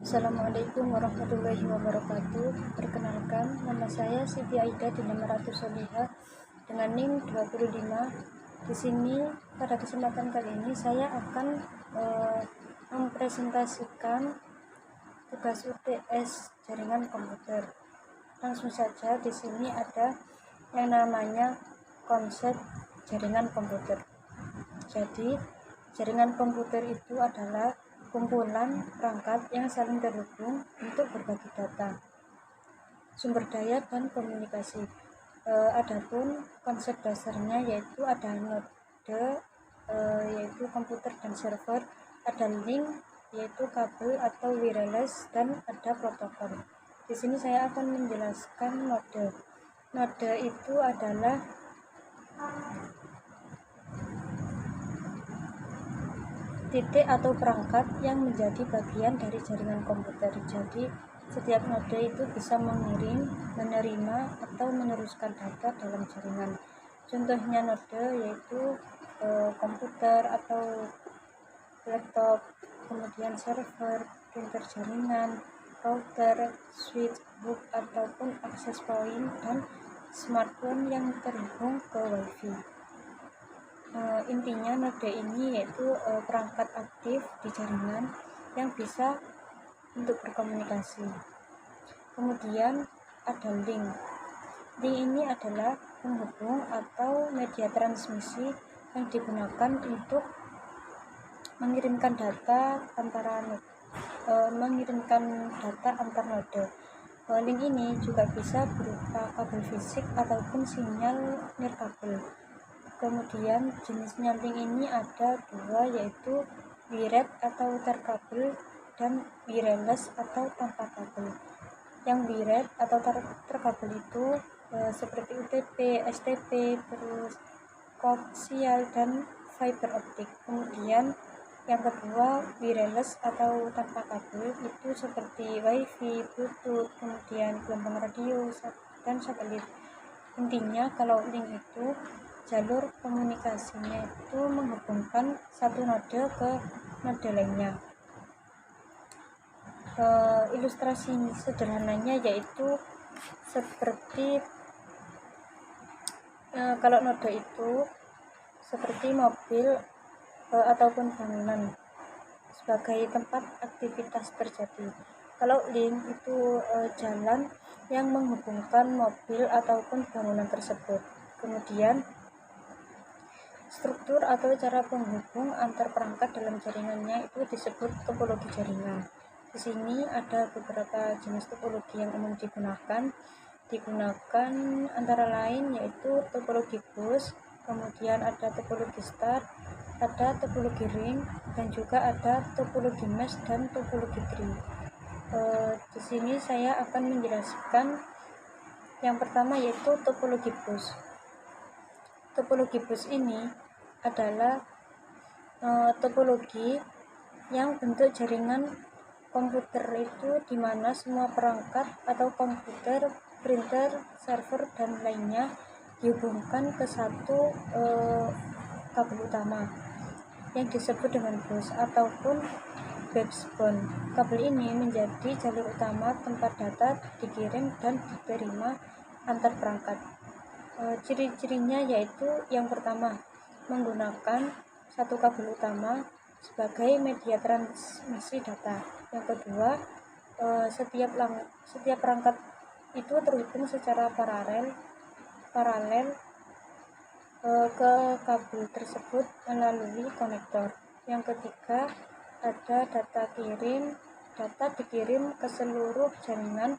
Assalamualaikum warahmatullahi wabarakatuh. Perkenalkan, nama saya Siti Aida Dinamratu Solihah dengan NIM 25. Di sini pada kesempatan kali ini saya akan mempresentasikan tugas UTS jaringan komputer. Langsung saja, di sini ada yang namanya konsep jaringan komputer. Jadi, jaringan komputer itu adalah kumpulan perangkat yang saling terhubung untuk berbagi data, sumber daya, dan komunikasi. Adapun konsep dasarnya yaitu ada node, yaitu komputer dan server, ada link yaitu kabel atau wireless, dan ada protokol. Di sini saya akan menjelaskan node. Node itu adalah titik atau perangkat yang menjadi bagian dari jaringan komputer. Jadi setiap node itu bisa mengirim, menerima, atau meneruskan data dalam jaringan. Contohnya node yaitu komputer atau laptop, kemudian server, printer jaringan, router, switch, book ataupun access point, dan smartphone yang terhubung ke wifi. Intinya node ini yaitu perangkat aktif di jaringan yang bisa untuk berkomunikasi. Kemudian ada link. Link ini adalah penghubung atau media transmisi yang digunakan untuk mengirimkan data antar node. Link ini juga bisa berupa kabel fisik ataupun sinyal nirkabel. Kemudian jenisnya link ini ada dua, yaitu wired atau terkabel dan wireless atau tanpa kabel. Yang wired atau terkabel itu seperti UTP, STP, terus koaksial, dan fiber optik. Kemudian yang kedua wireless atau tanpa kabel itu seperti wifi, bluetooth, kemudian gelombang radio, dan satelit. Intinya kalau link itu jalur komunikasinya itu menghubungkan satu node ke node lainnya. Ilustrasi sederhananya yaitu seperti kalau node itu seperti mobil ataupun bangunan sebagai tempat aktivitas terjadi. Kalau link itu jalan yang menghubungkan mobil ataupun bangunan tersebut. Kemudian struktur atau cara penghubung antar perangkat dalam jaringannya itu disebut topologi jaringan. Di sini ada beberapa jenis topologi yang umum digunakan antara lain yaitu topologi bus, kemudian ada topologi star, ada topologi ring, dan juga ada topologi mesh dan topologi tree. Di sini saya akan menjelaskan yang pertama yaitu topologi bus. Topologi bus ini adalah topologi yang bentuk jaringan komputer itu di mana semua perangkat atau komputer, printer, server, dan lainnya dihubungkan ke satu kabel utama yang disebut dengan bus ataupun backbone. Kabel ini menjadi jalur utama tempat data dikirim dan diterima antar perangkat. Ciri-cirinya yaitu yang pertama, menggunakan satu kabel utama sebagai media transmisi data. Yang kedua, setiap perangkat itu terhubung secara paralel ke kabel tersebut melalui konektor. Yang ketiga, ada data dikirim ke seluruh jaringan,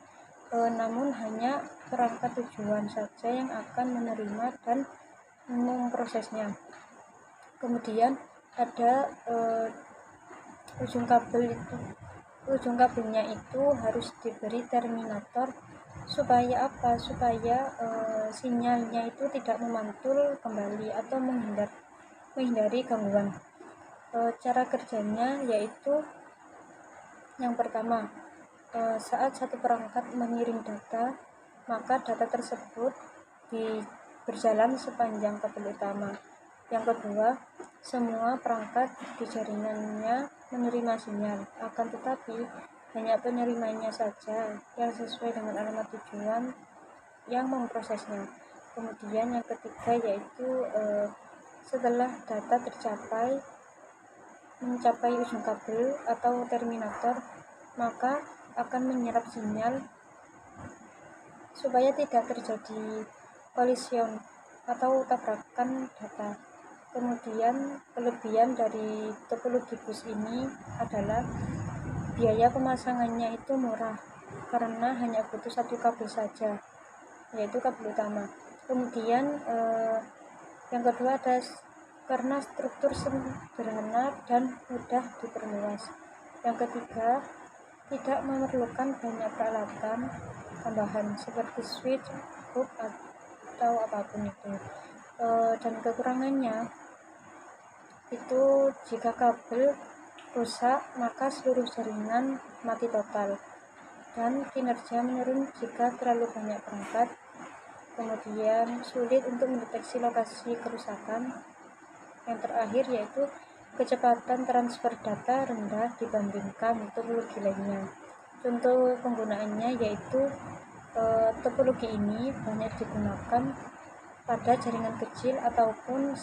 namun hanya perangkat tujuan saja yang akan menerima dan memprosesnya. Kemudian ada ujung kabelnya itu harus diberi terminator supaya sinyalnya itu tidak memantul kembali atau menghindari gangguan. Cara kerjanya yaitu yang pertama, saat satu perangkat mengirim data, maka data tersebut berjalan sepanjang kabel utama. Yang kedua, semua perangkat di jaringannya menerima sinyal, akan tetapi hanya penerimanya saja yang sesuai dengan alamat tujuan yang memprosesnya. Kemudian yang ketiga yaitu setelah data mencapai ujung kabel atau terminator, maka akan menyerap sinyal supaya tidak terjadi kolision atau tabrakan data. Kemudian kelebihan dari topologi bus ini adalah biaya pemasangannya itu murah karena hanya butuh satu kabel saja, yaitu kabel utama. Kemudian yang kedua ada karena struktur sederhana dan mudah diperluas. Yang ketiga, tidak memerlukan banyak peralatan tambahan seperti switch, hub, atau apapun itu. Dan kekurangannya itu jika kabel rusak maka seluruh jaringan mati total dan kinerja menurun jika terlalu banyak perangkat. Kemudian sulit untuk mendeteksi lokasi kerusakan. Yang terakhir yaitu kecepatan transfer data rendah dibandingkan topologi lainnya. Contoh penggunaannya yaitu topologi ini banyak digunakan pada jaringan kecil ataupun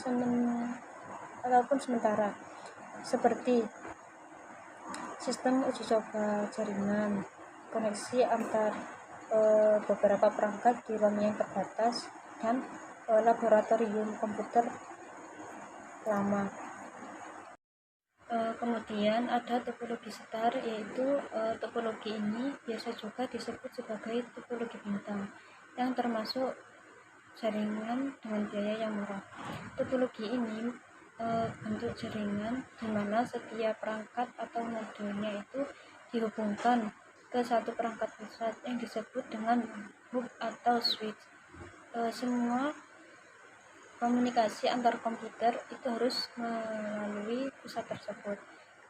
sementara, seperti sistem uji coba jaringan, koneksi antar beberapa perangkat di ruang yang terbatas, dan laboratorium komputer lama. Kemudian ada topologi star, yaitu topologi ini biasa juga disebut sebagai topologi bintang, yang termasuk jaringan dengan biaya yang murah. Topologi ini bentuk jaringan di mana setiap perangkat atau modulnya itu dihubungkan ke satu perangkat pusat yang disebut dengan hub atau switch. Semua komunikasi antar komputer itu harus melalui pusat tersebut.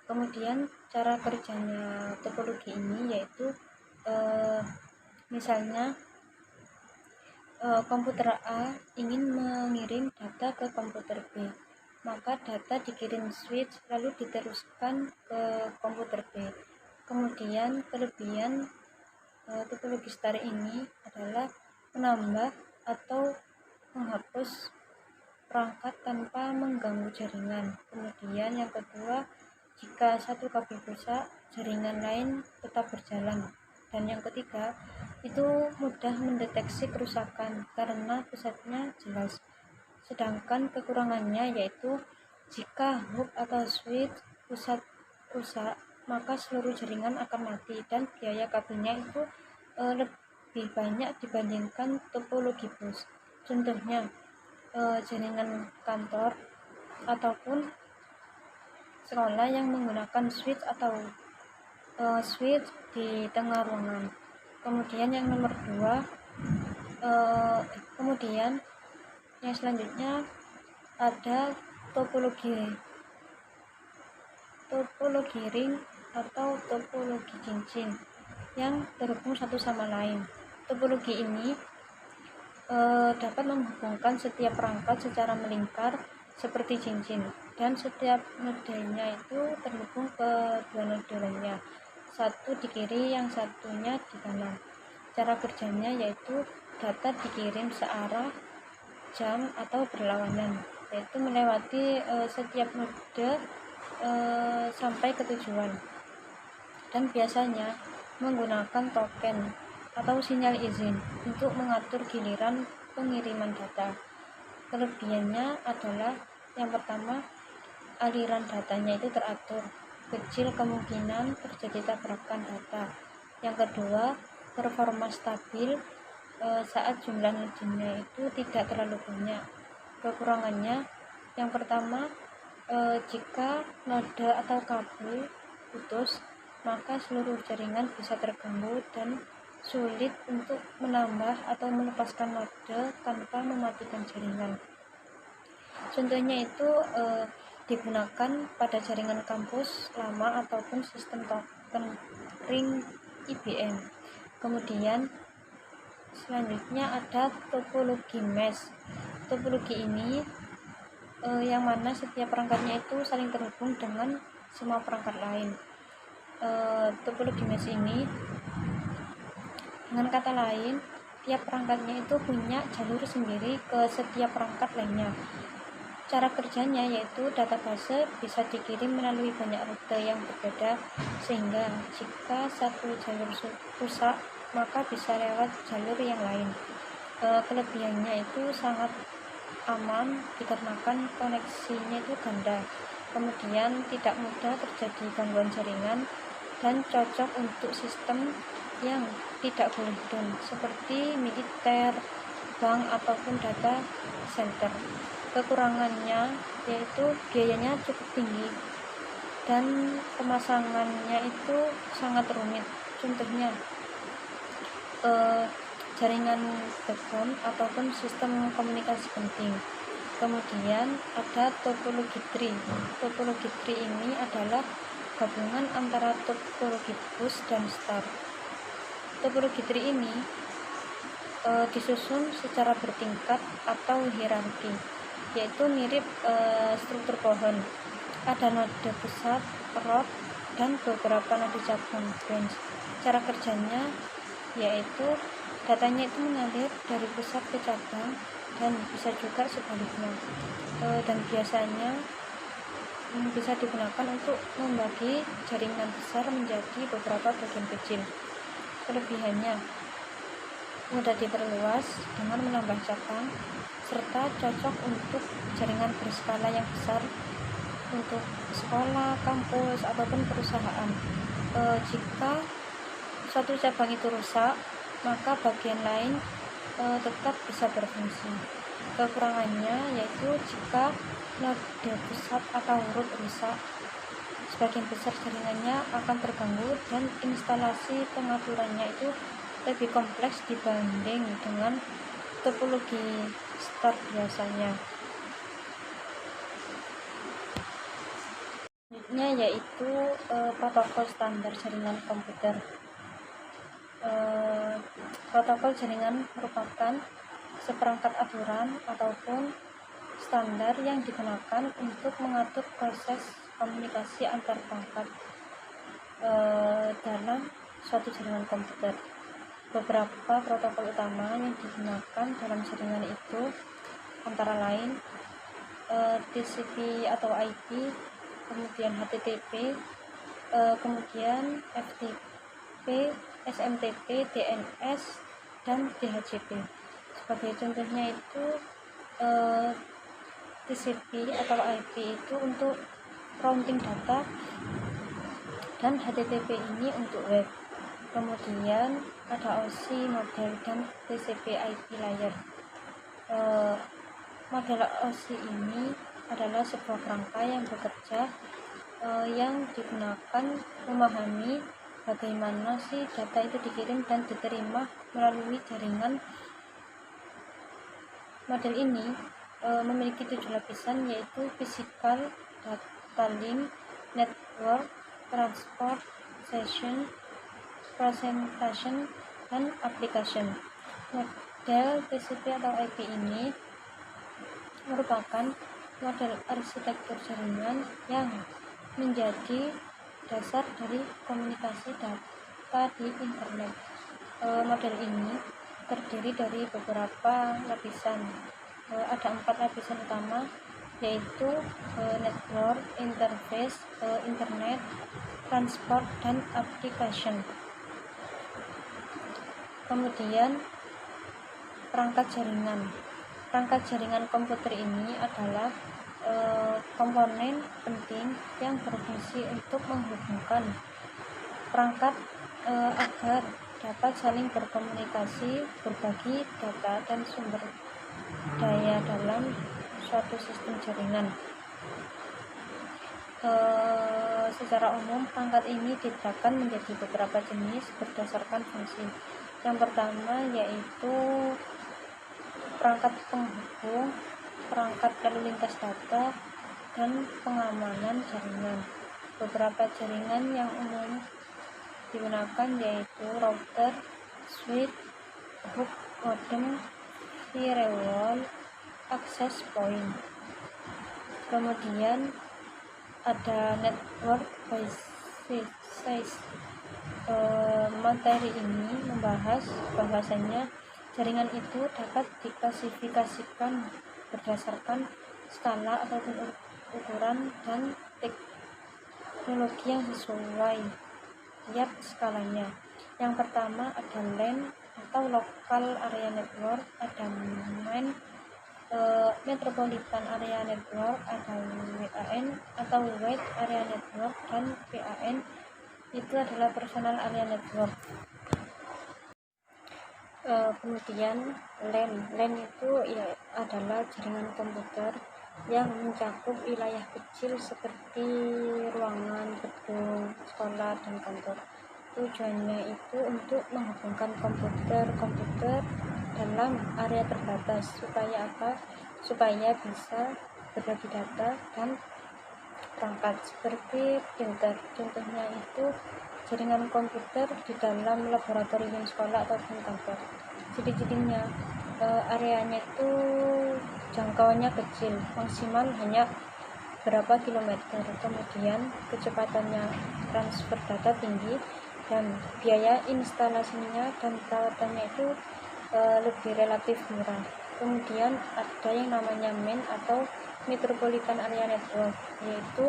Kemudian cara kerjanya topologi ini yaitu misalnya komputer A ingin mengirim data ke komputer B, maka data dikirim switch lalu diteruskan ke komputer B. Kemudian kelebihan topologi star ini adalah menambah atau menghapus perangkat tanpa mengganggu jaringan. Kemudian yang kedua, jika satu kabel rusak, jaringan lain tetap berjalan. Dan yang ketiga, itu mudah mendeteksi kerusakan karena pusatnya jelas. Sedangkan kekurangannya yaitu jika hub atau switch pusat rusak, maka seluruh jaringan akan mati dan biaya kabelnya itu lebih banyak dibandingkan topologi bus. Contohnya jaringan kantor ataupun sekolah yang menggunakan switch atau switch di tengah ruangan. Kemudian yang nomor 2, kemudian yang selanjutnya ada topologi ring atau topologi cincin yang terhubung satu sama lain. Topologi ini dapat menghubungkan setiap perangkat secara melingkar seperti cincin, dan setiap nodenya itu terhubung ke dua node lainnya, satu di kiri yang satunya di kanan. Cara kerjanya yaitu data dikirim searah, jam, atau berlawanan, yaitu melewati setiap node sampai ke tujuan, dan biasanya menggunakan token atau sinyal izin untuk mengatur giliran pengiriman data. Kelebihannya adalah yang pertama, aliran datanya itu teratur, kecil kemungkinan terjadi tabrakan data. Yang kedua, performa stabil saat jumlah nodenya itu tidak terlalu banyak. Kekurangannya yang pertama, jika node atau kabel putus, maka seluruh jaringan bisa terganggu dan sulit untuk menambah atau melepaskan node tanpa mematikan jaringan. Contohnya itu digunakan pada jaringan kampus lama ataupun sistem token ring IBM. Kemudian selanjutnya ada topologi mesh. Topologi ini yang mana setiap perangkatnya itu saling terhubung dengan semua perangkat lain. topologi mesh ini. Dengan kata lain, tiap perangkatnya itu punya jalur sendiri ke setiap perangkat lainnya. Cara kerjanya yaitu database bisa dikirim melalui banyak rute yang berbeda, sehingga jika satu jalur rusak maka bisa lewat jalur yang lain. Kelebihannya itu sangat aman dikarenakan koneksinya itu ganda, kemudian tidak mudah terjadi gangguan jaringan, dan cocok untuk sistem yang tidak boleh down seperti militer, bank, ataupun data center. Kekurangannya yaitu biayanya cukup tinggi dan pemasangannya itu sangat rumit. Contohnya jaringan backbone ataupun sistem komunikasi penting. Kemudian ada topologi tree. Topologi tree ini adalah gabungan antara topologi bus dan star. Topologi tree ini disusun secara bertingkat atau hierarki, yaitu mirip struktur pohon. Ada node pusat, rod, dan beberapa node cabang, branch. Cara kerjanya yaitu datanya itu mengalir dari pusat ke cabang dan bisa juga sebaliknya, dan biasanya bisa digunakan untuk membagi jaringan besar menjadi beberapa bagian kecil. Kelebihannya mudah diperluas dengan menambah cabang, serta cocok untuk jaringan berskala yang besar untuk sekolah, kampus, ataupun perusahaan. Jika suatu cabang itu rusak, maka bagian lain tetap bisa berfungsi. Kekurangannya yaitu jika node pusat atau root rusak, sebagian besar jaringannya akan terganggu dan instalasi pengaturannya itu lebih kompleks dibanding dengan topologi star biasanya. Selanjutnya yaitu protokol standar jaringan komputer. Protokol jaringan merupakan seperangkat aturan ataupun standar yang digunakan untuk mengatur proses komunikasi antar perangkat dalam suatu jaringan komputer. Beberapa protokol utama yang digunakan dalam jaringan itu antara lain TCP atau IP, kemudian HTTP, kemudian FTP, SMTP, DNS, dan DHCP. Sebagai contohnya itu TCP atau IP itu untuk routing data, dan HTTP ini untuk web. Kemudian ada OSI model dan TCP IP layer. Model OSI ini adalah sebuah kerangka yang bekerja yang digunakan memahami bagaimana sih data itu dikirim dan diterima melalui jaringan. Model ini memiliki 7 lapisan, yaitu physical, data link, network, transport, session, presentation, dan application. Model TCP atau IP ini merupakan model arsitektur jaringan yang menjadi dasar dari komunikasi data di internet. Model ini terdiri dari beberapa lapisan. Ada 4 lapisan utama, yaitu network, interface, internet, transport, dan application. Kemudian perangkat jaringan. Perangkat jaringan komputer ini adalah komponen penting yang berfungsi untuk menghubungkan perangkat agar dapat saling berkomunikasi, berbagi data, dan sumber daya dalam suatu sistem jaringan. Secara umum, perangkat ini dibedakan menjadi beberapa jenis berdasarkan fungsi. Yang pertama yaitu perangkat penghubung, perangkat lalu lintas data, dan pengamanan jaringan. Beberapa jaringan yang umum digunakan yaitu router, switch, hub, modem, firewall, access point. Kemudian ada network base Size materi ini membahas bahwasanya jaringan itu dapat diklasifikasikan berdasarkan skala ataupun ukuran dan teknologi yang sesuai tiap skalanya. Yang pertama ada LAN atau Local Area Network, ada MAN, Metropolitan Area Network, ada WAN atau Wide Area Network, dan PAN itu adalah Personal Area Network. Kemudian LAN itu ya adalah jaringan komputer yang mencakup wilayah kecil seperti ruangan, gedung, sekolah, dan kantor. Tujuannya itu untuk menghubungkan komputer dalam area terbatas supaya supaya bisa berbagi data dan perangkat seperti printer. Contohnya itu jaringan komputer di dalam laboratorium sekolah ataupun kantor. Ciri-cirinya areanya itu jangkauannya kecil, maksimal hanya berapa kilometer. Kemudian kecepatannya transfer data tinggi dan biaya instalasinya dan perawatannya itu lebih relatif murah. Kemudian ada yang namanya MAN atau Metropolitan Area Network, yaitu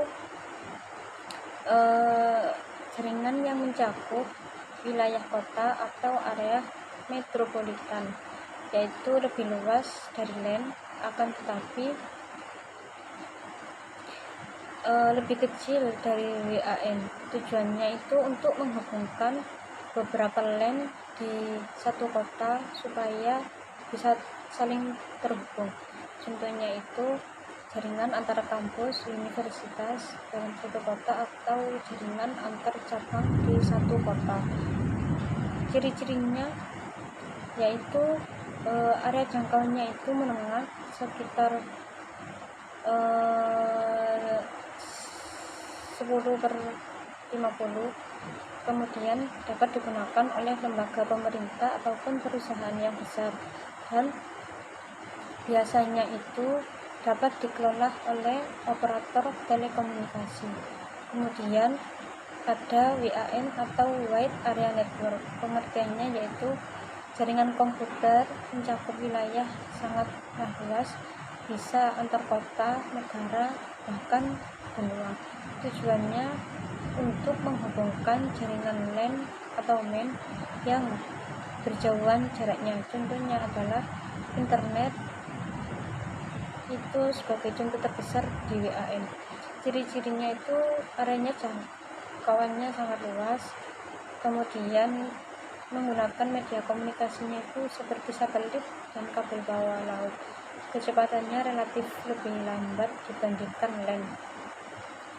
jaringan yang mencakup wilayah kota atau area metropolitan, yaitu lebih luas dari LAN, akan tetapi lebih kecil dari WAN. Tujuannya itu untuk menghubungkan beberapa LAN di satu kota supaya bisa saling terhubung. Contohnya itu jaringan antara kampus, universitas dalam satu kota, atau jaringan antar cabang di satu kota. Ciri-cirinya yaitu area jangkauannya itu menengah sekitar 10/50, kemudian dapat digunakan oleh lembaga pemerintah ataupun perusahaan yang besar, dan biasanya itu dapat dikelola oleh operator telekomunikasi. Kemudian ada WAN atau Wide Area Network. Pengertiannya yaitu jaringan komputer mencakup wilayah sangatlah luas, bisa antar kota, negara, bahkan benua. Tujuannya untuk menghubungkan jaringan LAN atau MAN yang berjauhan jaraknya. Contohnya adalah internet, itu sebagai contoh terbesar di WAN. Ciri-cirinya itu areanya jangkauannya sangat luas, kemudian menggunakan media komunikasinya itu seperti satelit dan kabel bawah laut. Kecepatannya relatif lebih lambat dibandingkan LAN.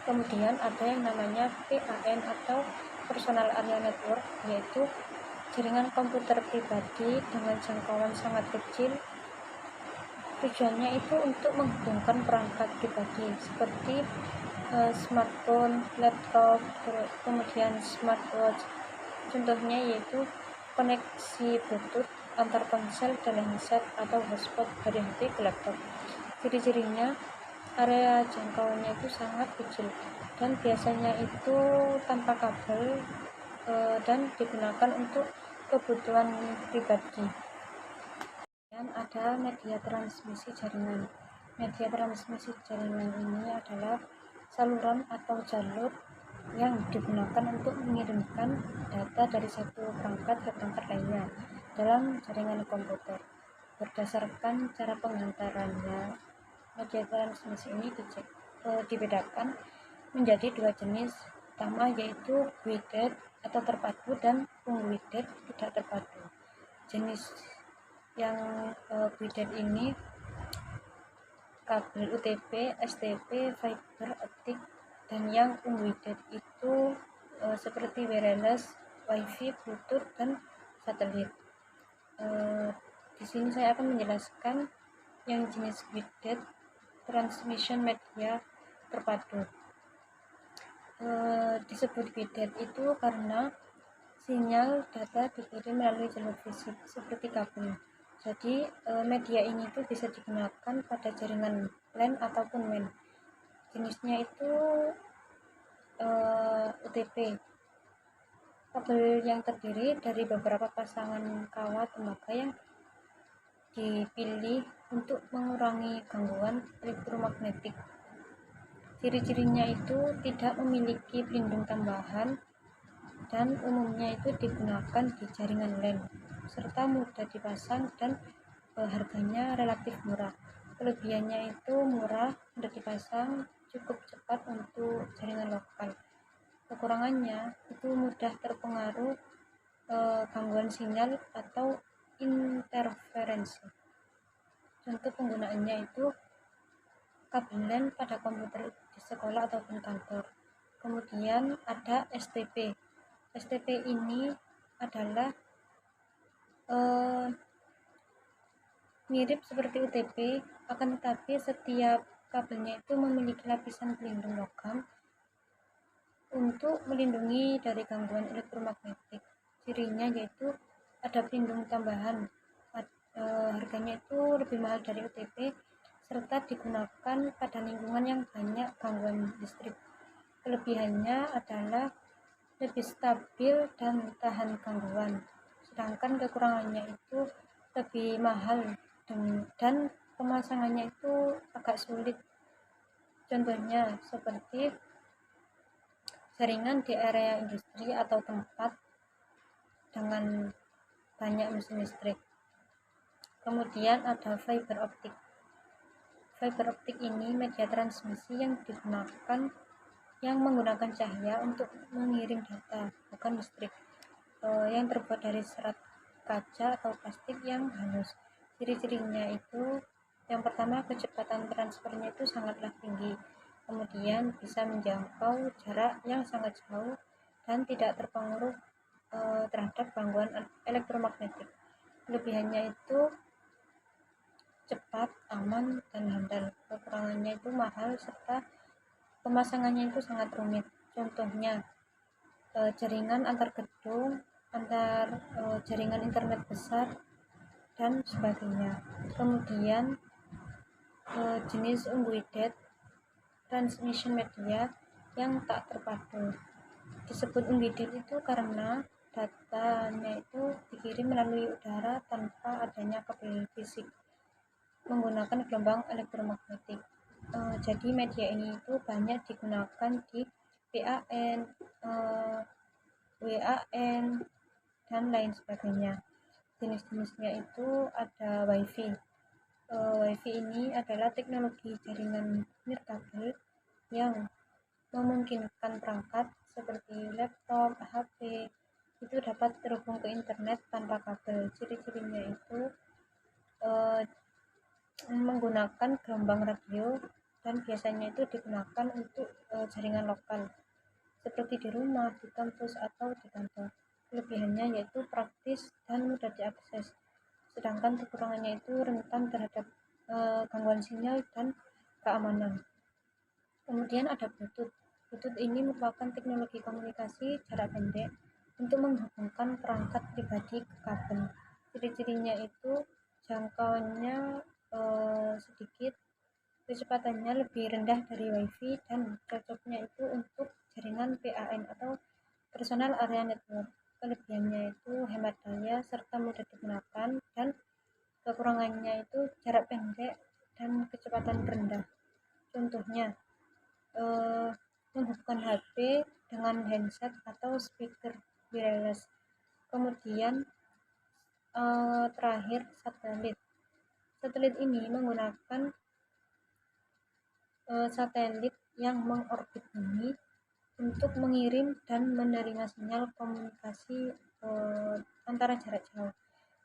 Kemudian ada yang namanya PAN atau Personal Area Network, yaitu jaringan komputer pribadi dengan jangkauan sangat kecil. Tujuannya itu untuk menghubungkan perangkat pribadi seperti smartphone, laptop, kemudian smartwatch. Contohnya yaitu koneksi Bluetooth antar ponsel dan handset atau hotspot dari HP ke laptop. Ciri-cirinya area jangkauannya itu sangat kecil dan biasanya itu tanpa kabel dan digunakan untuk kebutuhan pribadi. Dan ada media transmisi jaringan. Media transmisi jaringan ini adalah saluran atau jalur yang digunakan untuk mengirimkan data dari satu perangkat ke perangkat lainnya dalam jaringan komputer. Berdasarkan cara pengantarannya, media transmisi ini dibedakan menjadi dua jenis utama, yaitu guided atau terpadu dan unguided tidak terpadu. Jenis yang guided ini kabel UTP, STP, fiber optik, dan yang unguided itu seperti wireless, wifi, bluetooth, dan satelit. Di sini saya akan menjelaskan yang jenis guided transmission media terpadu. Disebut guided itu karena sinyal data dikirim melalui jalur fisik seperti kabel. Jadi media ini tuh bisa digunakan pada jaringan LAN ataupun MAN. Jenisnya itu UTP. Kabel yang terdiri dari beberapa pasangan kawat tembaga yang dipilih untuk mengurangi gangguan elektromagnetik. Ciri-cirinya itu tidak memiliki pelindung tambahan dan umumnya itu digunakan di jaringan LAN serta mudah dipasang dan harganya relatif murah. Kelebihannya itu murah, mudah dipasang, cukup cepat untuk jaringan lokal. Kekurangannya itu mudah terpengaruh gangguan sinyal atau interferensi. Contoh penggunaannya itu kabel LAN pada komputer di sekolah ataupun kantor. Kemudian ada STP. STP ini adalah mirip seperti UTP, akan tetapi setiap kabelnya itu memiliki lapisan pelindung logam untuk melindungi dari gangguan elektromagnetik. Cirinya yaitu ada pelindung tambahan, harganya itu lebih mahal dari UTP, serta digunakan pada lingkungan yang banyak gangguan listrik. Kelebihannya adalah lebih stabil dan tahan gangguan, sedangkan kekurangannya itu lebih mahal dan pemasangannya itu agak sulit. Contohnya seperti jaringan di area industri atau tempat dengan banyak mesin listrik. Kemudian ada fiber optik. Fiber optik ini media transmisi yang menggunakan cahaya untuk mengirim data, bukan listrik, yang terbuat dari serat kaca atau plastik yang halus. Ciri-cirinya itu yang pertama, kecepatan transfernya itu sangatlah tinggi, kemudian bisa menjangkau jarak yang sangat jauh dan tidak terpengaruh terhadap gangguan elektromagnetik. Kelebihannya itu cepat, aman, dan handal. Kekurangannya itu mahal serta pemasangannya itu sangat rumit. Contohnya jaringan antar gedung, jaringan internet besar, dan sebagainya. Kemudian jenis unguidet, transmission media yang tak terpadu. Disebut unguidet itu karena datanya itu dikirim melalui udara tanpa adanya kabel fisik menggunakan gelombang elektromagnetik. Jadi media ini itu banyak digunakan di PAN, WAN, dan lain sebagainya. Jenis-jenisnya itu ada WiFi. WiFi ini adalah teknologi jaringan nirkabel yang memungkinkan perangkat seperti laptop, HP itu dapat terhubung ke internet tanpa kabel. Ciri-cirinya itu menggunakan gelombang radio dan biasanya itu digunakan untuk jaringan lokal seperti di rumah, di kampus, atau di kantor. Kelebihannya yaitu praktis dan mudah diakses, sedangkan kekurangannya itu rentan terhadap gangguan sinyal dan keamanan. Kemudian ada Bluetooth. Bluetooth ini merupakan teknologi komunikasi jarak pendek untuk menghubungkan perangkat pribadi ke kabel. Ciri-cirinya itu jangkauannya sedikit, kecepatannya lebih rendah dari WiFi, dan cocoknya itu untuk jaringan PAN atau personal area network. Kelebihannya itu hemat daya serta mudah digunakan, dan kekurangannya itu jarak pendek dan kecepatan rendah. Contohnya menghubungkan HP dengan handset atau speaker wireless. Kemudian terakhir, satelit. Satelit ini menggunakan satelit yang mengorbit bumi untuk mengirim dan menerima sinyal komunikasi antara jarak jauh.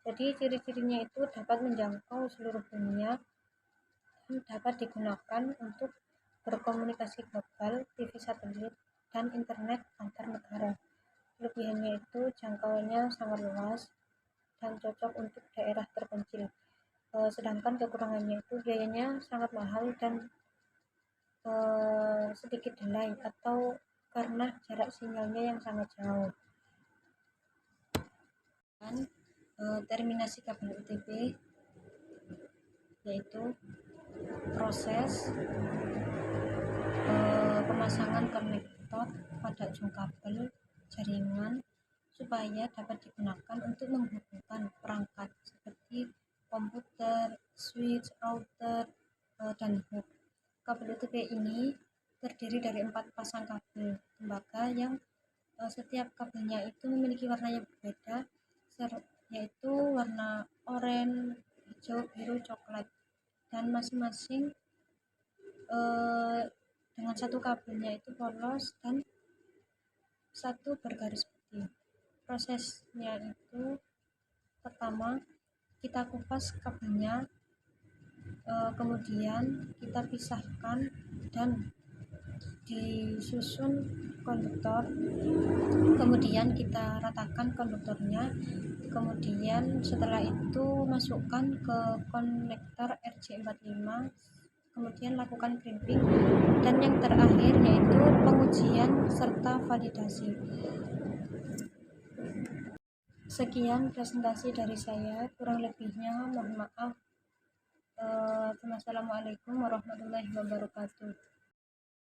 Jadi ciri-cirinya itu dapat menjangkau seluruh dunia dan dapat digunakan untuk berkomunikasi global, TV satelit, dan internet antar negara. Kelebihannya itu jangkauannya sangat luas dan cocok untuk daerah terpencil. Sedangkan kekurangannya itu biayanya sangat mahal dan sedikit delay atau karena jarak sinyalnya yang sangat jauh. Dan terminasi kabel UTP yaitu proses pemasangan konektor pada ujung kabel jaringan supaya dapat digunakan untuk menghubungkan perangkat seperti komputer, switch, router, dan hub. Kabel UTP ini terdiri dari 4 pasang kabel tembaga yang setiap kabelnya itu memiliki warna yang berbeda, yaitu warna oranye, hijau, biru, coklat, dan masing-masing dengan satu kabelnya itu polos dan satu bergaris putih. Prosesnya itu pertama kita kupas kabelnya, kemudian kita pisahkan dan disusun konduktor, kemudian kita ratakan konduktornya, kemudian setelah itu masukkan ke konektor RJ45, kemudian lakukan crimping, dan yang terakhir yaitu pengujian serta validasi. Sekian presentasi dari saya, kurang lebihnya mohon maaf. Wassalamualaikum warahmatullahi wabarakatuh.